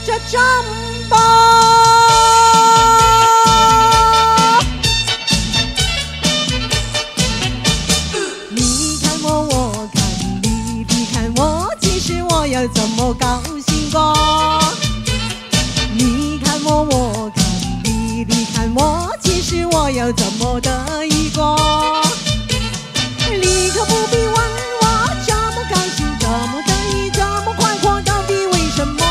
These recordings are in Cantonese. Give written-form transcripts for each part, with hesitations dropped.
这张宝。你看我，我看你，你看我，其实我有怎么高兴过？你看我，我看你，你看我，其实我有怎么得意过？你可不必问我这么高兴，这么得意，这么快活，到底为什么？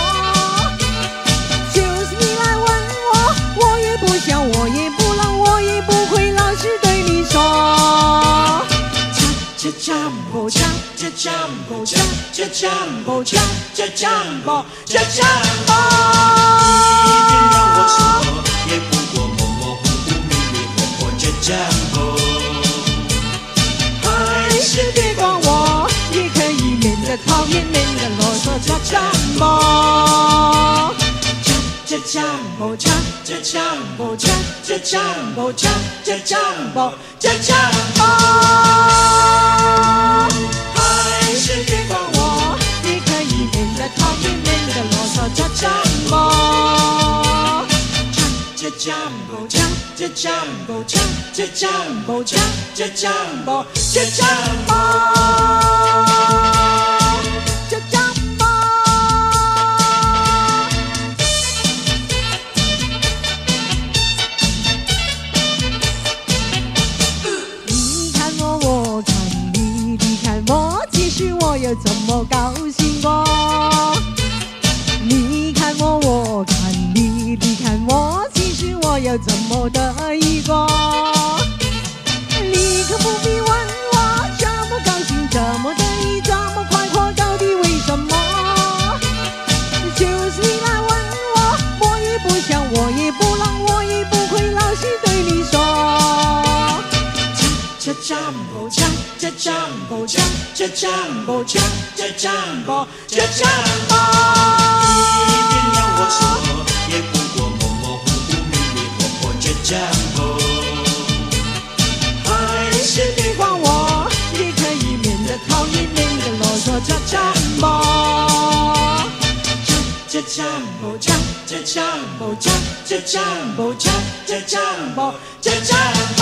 就是你来问我，我也不想，我也不能，我也不会老实对你说。这张宝，这张宝，这张宝，这张宝，这张宝。一定让我说，也不过模模糊糊、迷迷糊糊这张宝。还是别管我，也可以免得讨厌，免得啰嗦。这张宝，这张宝，这张宝，这张宝，这张宝，这张宝。还是别管我，也可以免得讨厌，免得啰嗦。这张宝，这张宝，这张宝，这张宝，这张宝，这张宝，这张宝。你看我，我看你，你看我，其实我有怎么高兴过？你看我，我看你，你看我，其实我有怎么得意过？你可不必问我这么高兴，这么得意，这么快活，到底为什么？就是你来问我，我也不想，我也不能，我也不会老实对你说。这张宝，这张宝，这张宝，这张宝，这张宝。一定让我说，也不过模模糊糊、迷迷糊糊这张宝。还是别管我，也可以免得讨厌，免得啰嗦。这张宝，这张宝，这张宝，这张宝，这张宝，这张宝。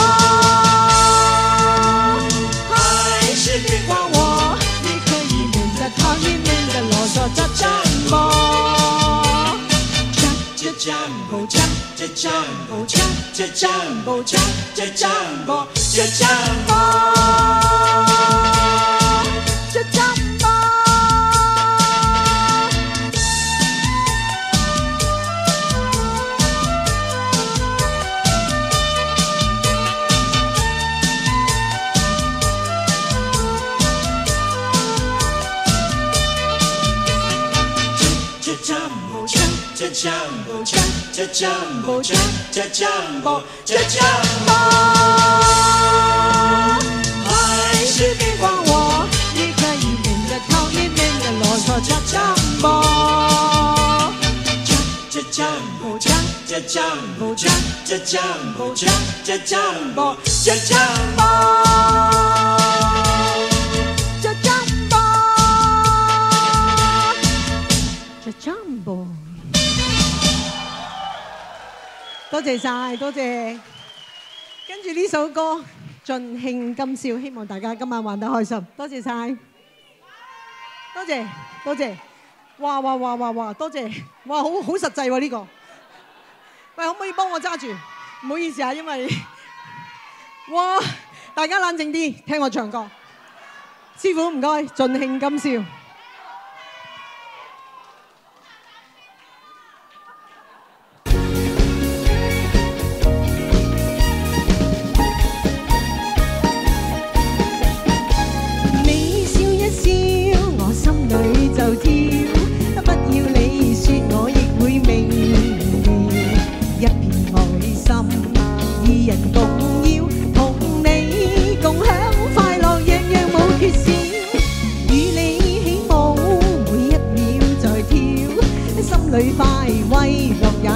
还是别管我，也可以免得讨厌，免得啰嗦。这张宝，这张宝，这张宝，这张宝，这张宝，这张宝，这张宝。这张宝，这张宝，这张宝，这张宝，这张宝。还是别管我，也可以免得讨厌，免得啰嗦。这张宝，这张宝，这张宝，这张宝，这张宝，这张宝。这張寶，多謝晒，多謝。跟住呢首歌盡興今宵，希望大家今晚玩得開心。多謝晒，多謝多謝。哇哇哇哇哇，多謝。哇，好實際喎呢個。喂，可唔可以幫我揸住？唔好意思啊，因為哇，大家冷靜啲，聽我唱歌。師傅唔該，盡興今宵。就跳，不要你說我亦會明了，一片愛心，二人共要，同你共享快樂，樣樣冇缺少。與你起舞，每一秒在跳，心裏快慰樂也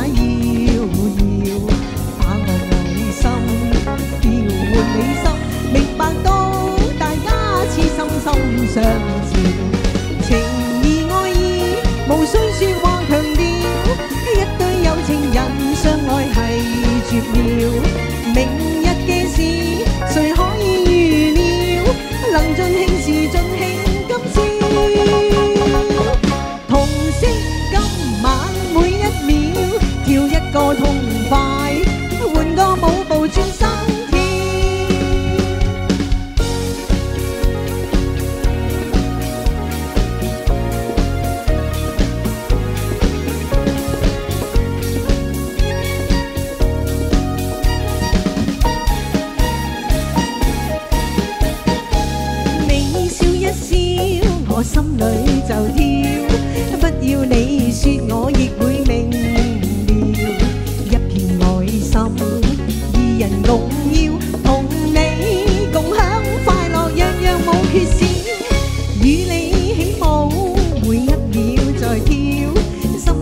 要，把我愛心調換你心，明白到大家痴心心相照。無需說話強調，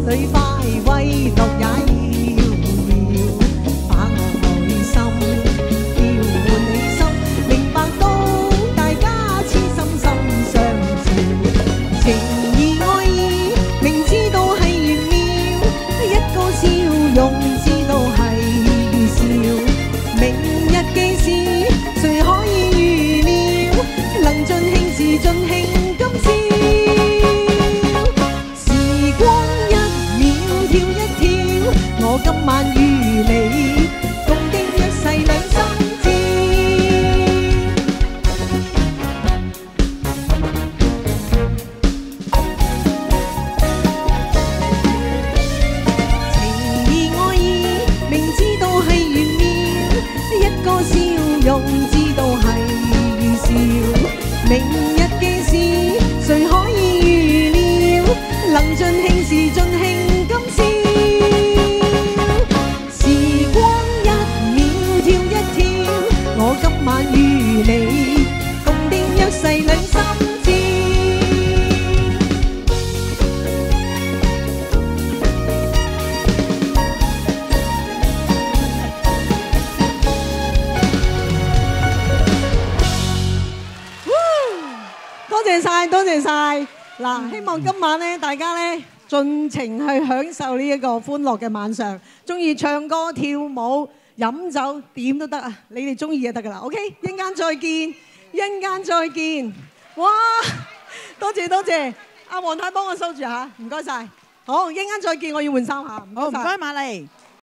對快慰樂也要，把我內心調換起心，明白到大家痴心心相照，情義愛意明知道係玄妙，一個笑容知道係預兆，明日嘅事誰可以預料，能盡興時盡興今朝。今晚與你共訂約誓兩心照，情義愛意明知道係玄妙，一個笑容知道係預兆，明日嘅事誰可以預料，能盡興時盡興今朝。我今晚與你共訂約誓兩心照。多謝晒，多謝晒。嗱，希望今晚咧，大家咧盡情去享受呢一個歡樂嘅晚上，中意唱歌跳舞。飲酒點都得啊！你哋中意就得噶啦 ，OK？ 一陣間再見，一陣間再見。哇！多謝多謝，阿黃太幫我收住嚇，唔該晒。好，一陣間再見，我要換衫嚇，唔該晒。好，唔該瑪麗。